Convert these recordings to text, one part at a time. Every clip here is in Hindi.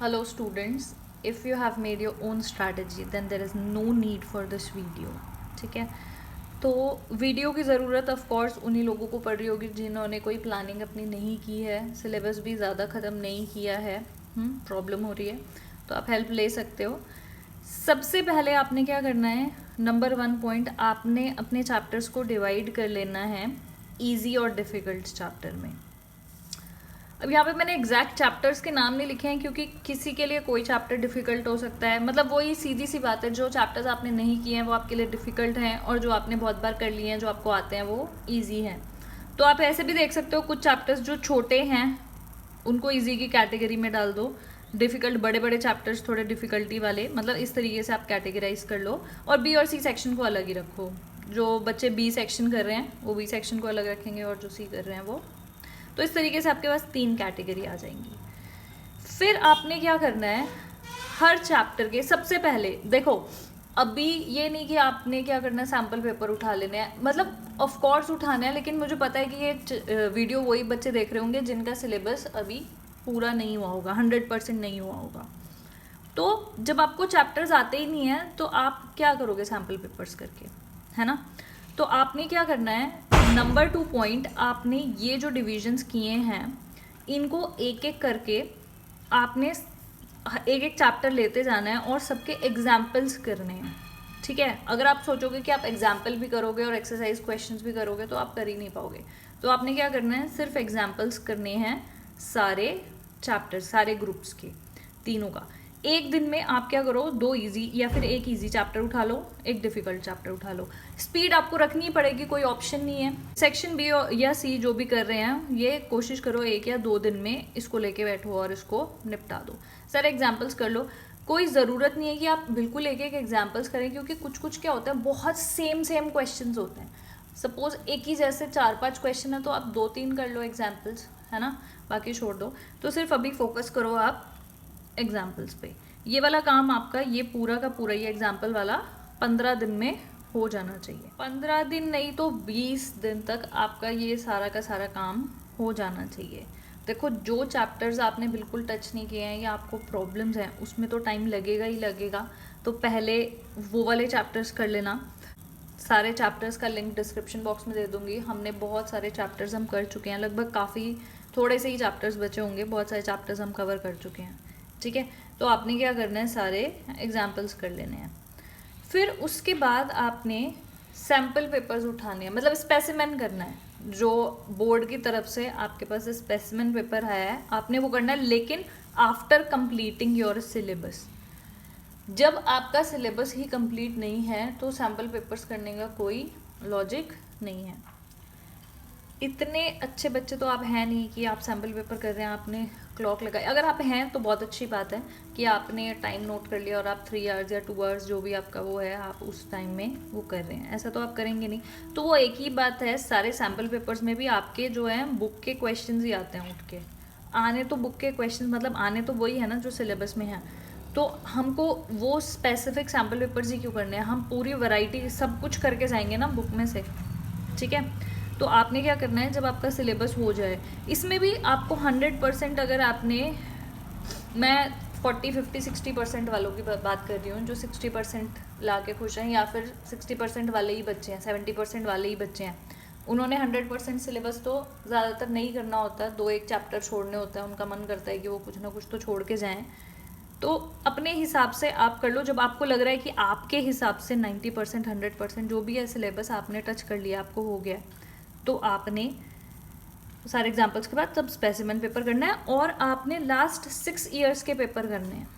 Hello students, if you have made your own strategy then there is no need for this video. ठीक है, तो वीडियो की ज़रूरत ऑफ कोर्स उन्हीं लोगों को पड़ रही होगी जिन्होंने कोई प्लानिंग अपनी नहीं की है, सिलेबस भी ज़्यादा ख़त्म नहीं किया है, प्रॉब्लम हो रही है, तो आप हेल्प ले सकते हो। सबसे पहले आपने क्या करना है, नंबर 1 पॉइंट, आपने अपने चैप्टर्स को डिवाइड कर लेना है ईजी और डिफ़िकल्ट चैप्टर में। अब यहाँ पे मैंने एग्जैक्ट चैप्टर्स के नाम नहीं लिखे हैं क्योंकि किसी के लिए कोई चैप्टर डिफ़िकल्ट हो सकता है। मतलब वही सीधी सी बात है, जो चैप्टर्स आपने नहीं किए हैं वो आपके लिए डिफ़िकल्ट हैं और जो आपने बहुत बार कर लिए हैं, जो आपको आते हैं, वो ईजी हैं। तो आप ऐसे भी देख सकते हो, कुछ चैप्टर्स जो छोटे हैं उनको ईजी की कैटेगरी में डाल दो, डिफ़िकल्ट बड़े बड़े चैप्टर्स थोड़े डिफ़िकल्टी वाले, मतलब इस तरीके से आप कैटेगराइज कर लो। और बी और सी सेक्शन को अलग ही रखो। जो बच्चे बी सेक्शन कर रहे हैं वो बी सेक्शन को अलग रखेंगे और जो सी कर रहे हैं वो, तो इस तरीके से आपके पास 3 कैटेगरी आ जाएंगी। फिर आपने क्या करना है, हर चैप्टर के सबसे पहले देखो, अभी ये नहीं कि आपने क्या करना है सैम्पल पेपर उठा लेने हैं, मतलब ऑफ कोर्स उठाना है, लेकिन मुझे पता है कि ये वीडियो वही बच्चे देख रहे होंगे जिनका सिलेबस अभी पूरा नहीं हुआ होगा, 100% नहीं हुआ होगा। तो जब आपको चैप्टर्स आते ही नहीं है तो आप क्या करोगे सैम्पल पेपर्स करके, है ना। तो आपने क्या करना है, नंबर 2 पॉइंट, आपने ये जो डिविजन्स किए हैं इनको एक एक करके आपने एक एक चैप्टर लेते जाना है और सबके एग्जाम्पल्स करने हैं। ठीक है, अगर आप सोचोगे कि आप एग्जाम्पल भी करोगे और एक्सरसाइज क्वेश्चंस भी करोगे तो आप कर ही नहीं पाओगे। तो आपने क्या करना है, सिर्फ एग्जाम्पल्स करने हैं सारे चैप्टर्स, सारे ग्रुप्स के, तीनों का। एक दिन में आप क्या करो, 2 इजी या फिर एक इजी चैप्टर उठा लो, एक डिफिकल्ट चैप्टर उठा लो। स्पीड आपको रखनी पड़ेगी, कोई ऑप्शन नहीं है। सेक्शन बी या सी जो भी कर रहे हैं, ये कोशिश करो 1 या 2 दिन में इसको लेके बैठो और इसको निपटा दो। सारे एग्जाम्पल्स कर लो। कोई ज़रूरत नहीं है कि आप बिल्कुल एक एक एग्जाम्पल्स करें, क्योंकि कुछ कुछ क्या होता है, बहुत सेम क्वेश्चन होते हैं। सपोज एक ही जैसे 4-5 क्वेश्चन है तो आप 2-3 कर लो एग्जाम्पल्स, है ना, बाकी छोड़ दो। तो सिर्फ अभी फोकस करो आप एग्जाम्पल्स पे। ये वाला काम आपका, ये पूरा का पूरा, ये एग्जाम्पल वाला 15 दिन में हो जाना चाहिए। 15 दिन नहीं तो 20 दिन तक आपका ये सारा का सारा काम हो जाना चाहिए। देखो, जो चैप्टर्स आपने बिल्कुल टच नहीं किए हैं या आपको प्रॉब्लम्स हैं उसमें तो टाइम लगेगा ही लगेगा। तो पहले वो वाले चैप्टर्स कर लेना। सारे चैप्टर्स का लिंक डिस्क्रिप्शन बॉक्स में दे दूंगी। हमने बहुत सारे चैप्टर्स हम कर चुके हैं, लगभग काफ़ी थोड़े से ही चैप्टर्स बचे होंगे, बहुत सारे चैप्टर्स हम कवर कर चुके हैं। ठीक है, तो आपने क्या करना है, सारे एग्जाम्पल्स कर लेने हैं। फिर उसके बाद आपने सैम्पल पेपर्स उठाने हैं, मतलब स्पेसिमेन करना है। जो बोर्ड की तरफ से आपके पास स्पेसिमेन पेपर आया है आपने वो करना है, लेकिन आफ्टर कंप्लीटिंग योर सिलेबस। जब आपका सिलेबस ही कंप्लीट नहीं है तो सैम्पल पेपर्स करने का कोई लॉजिक नहीं है। इतने अच्छे बच्चे तो आप हैं नहीं कि आप सैम्पल पेपर कर रहे हैं, आपने क्लॉक लगाई। अगर आप हैं तो बहुत अच्छी बात है कि आपने टाइम नोट कर लिया और आप 3 आवर्स या 2 आवर्स जो भी आपका वो है, आप उस टाइम में वो कर रहे हैं। ऐसा तो आप करेंगे नहीं। तो वो एक ही बात है, सारे सैम्पल पेपर्स में भी आपके जो है बुक के क्वेश्चन ही आते हैं उठ के। आने तो बुक के क्वेश्चन, मतलब आने तो वही है ना जो सिलेबस में है। तो हमको वो स्पेसिफिक सैम्पल पेपर्स ही क्यों करने हैं, हम पूरी वैरायटी सब कुछ करके जाएंगे ना बुक में से। ठीक है, तो आपने क्या करना है, जब आपका सिलेबस हो जाए, इसमें भी आपको 100%, अगर आपने, मैं 40-50-60% वालों की बात कर रही हूँ जो 60% ला के खुश हैं, या फिर 60% वाले ही बच्चे हैं, 70% वाले ही बच्चे हैं, उन्होंने 100% सिलेबस तो ज़्यादातर नहीं करना होता, 2-1 चैप्टर छोड़ने होता है, उनका मन करता है कि वो कुछ ना कुछ तो छोड़ के जाएँ। तो अपने हिसाब से आप कर लो, जब आपको लग रहा है कि आपके हिसाब से 90% 100% जो भी है सिलेबस आपने टच कर लिया, आपको हो गया, तो आपने सारे एग्जाम्पल्स के बाद तब स्पेसिमेन पेपर करना है और आपने लास्ट 6 ईयर्स के पेपर करने हैं।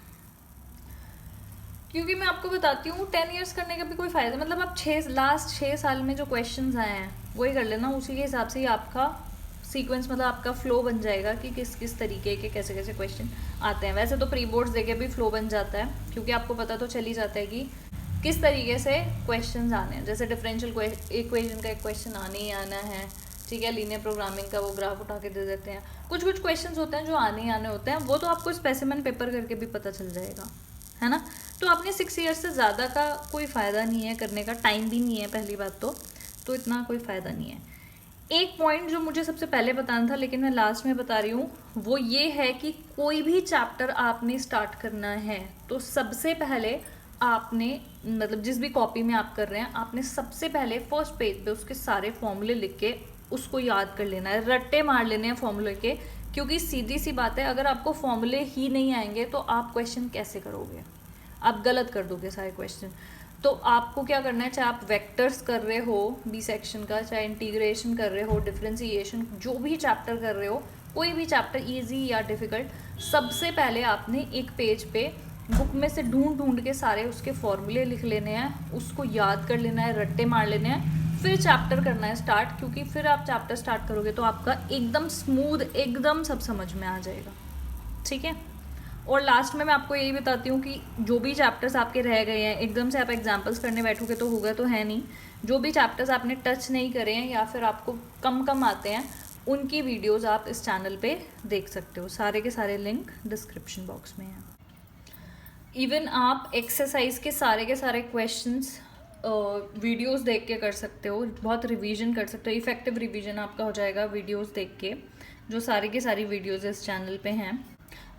क्योंकि मैं आपको बताती हूँ 10 ईयर्स करने का भी कोई फ़ायदा, मतलब आप लास्ट 6 साल में जो क्वेश्चंस आए हैं वही कर लेना, उसी के हिसाब से ही आपका सीक्वेंस, मतलब आपका फ्लो बन जाएगा कि किस किस तरीके के कैसे कैसे क्वेश्चन आते हैं। वैसे तो प्री बोर्ड्स देके भी फ्लो बन जाता है, क्योंकि आपको पता तो चल ही जाता है कि किस तरीके से क्वेश्चंस आने हैं। जैसे डिफरेंशियल इक्वेशन का एक क्वेश्चन आने ही आना है, ठीक है, लीनियर प्रोग्रामिंग का वो ग्राफ उठा के दे देते हैं। कुछ कुछ क्वेश्चंस होते हैं जो आने ही आने होते हैं, वो तो आपको स्पेसिमेन पेपर करके भी पता चल जाएगा, है ना। तो आपने 6 ईयर्स से ज़्यादा का कोई फ़ायदा नहीं है करने का, टाइम भी नहीं है पहली बात तो इतना कोई फ़ायदा नहीं है। एक पॉइंट जो मुझे सबसे पहले बताना था लेकिन मैं लास्ट में बता रही हूँ, वो ये है कि कोई भी चैप्टर आपने स्टार्ट करना है तो सबसे पहले आपने, मतलब जिस भी कॉपी में आप कर रहे हैं, आपने सबसे पहले फर्स्ट पेज पे उसके सारे फॉर्मूले लिख के उसको याद कर लेना है, रट्टे मार लेने हैं फॉर्मूले के। क्योंकि सीधी सी बात है, अगर आपको फॉर्मूले ही नहीं आएंगे तो आप क्वेश्चन कैसे करोगे, आप गलत कर दोगे सारे क्वेश्चन। तो आपको क्या करना है, चाहे आप वेक्टर्स कर रहे हो बी सेक्शन का, चाहे इंटीग्रेशन कर रहे हो, डिफरेंशिएशन, जो भी चैप्टर कर रहे हो, कोई भी चैप्टर इजी या डिफ़िकल्ट, सबसे पहले आपने एक पेज पे बुक में से ढूंढ के सारे उसके फॉर्मूले लिख लेने हैं, उसको याद कर लेना है, रट्टे मार लेने हैं, फिर चैप्टर करना है स्टार्ट। क्योंकि फिर आप चैप्टर स्टार्ट करोगे तो आपका एकदम स्मूथ, एकदम सब समझ में आ जाएगा, ठीक है। और लास्ट में मैं आपको यही बताती हूँ कि जो भी चैप्टर्स आपके रह गए हैं, एकदम से आप एग्जाम्पल्स करने बैठोगे तो होगा तो है नहीं, जो भी चैप्टर्स आपने टच नहीं करे हैं या फिर आपको कम आते हैं, उनकी वीडियोस आप इस चैनल पे देख सकते हो, सारे के सारे लिंक डिस्क्रिप्शन बॉक्स में हैं। इवन आप एक्सरसाइज के सारे क्वेश्चंस वीडियोस देख के कर सकते हो, बहुत रिवीजन कर सकते हो, इफेक्टिव रिवीजन आपका हो जाएगा वीडियोस देख के, जो सारी की सारी वीडियोस इस चैनल पे हैं।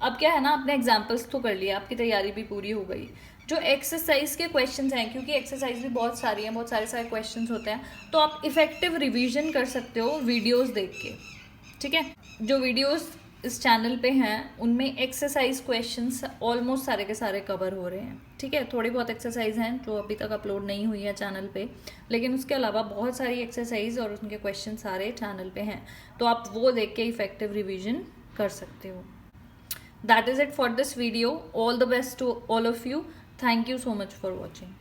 अब क्या है ना, आपने एग्जाम्पल्स तो कर लिया, आपकी तैयारी भी पूरी हो गई। जो एक्सरसाइज के क्वेश्चंस हैं, क्योंकि एक्सरसाइज भी बहुत सारी हैं, बहुत सारे क्वेश्चंस होते हैं, तो आप इफेक्टिव रिवीजन कर सकते हो वीडियोस देख के, ठीक है। जो वीडियोस इस चैनल पे हैं उनमें एक्सरसाइज क्वेश्चंस ऑलमोस्ट सारे के सारे कवर हो रहे हैं, ठीक है। थोड़ी बहुत एक्सरसाइज हैं जो अभी तक अपलोड नहीं हुई है चैनल पे, लेकिन उसके अलावा बहुत सारी एक्सरसाइज और उनके क्वेश्चन सारे चैनल पे हैं, तो आप वो देख के इफेक्टिव रिवीजन कर सकते हो। That is it for this video. All the best to all of you. Thank you so much for watching.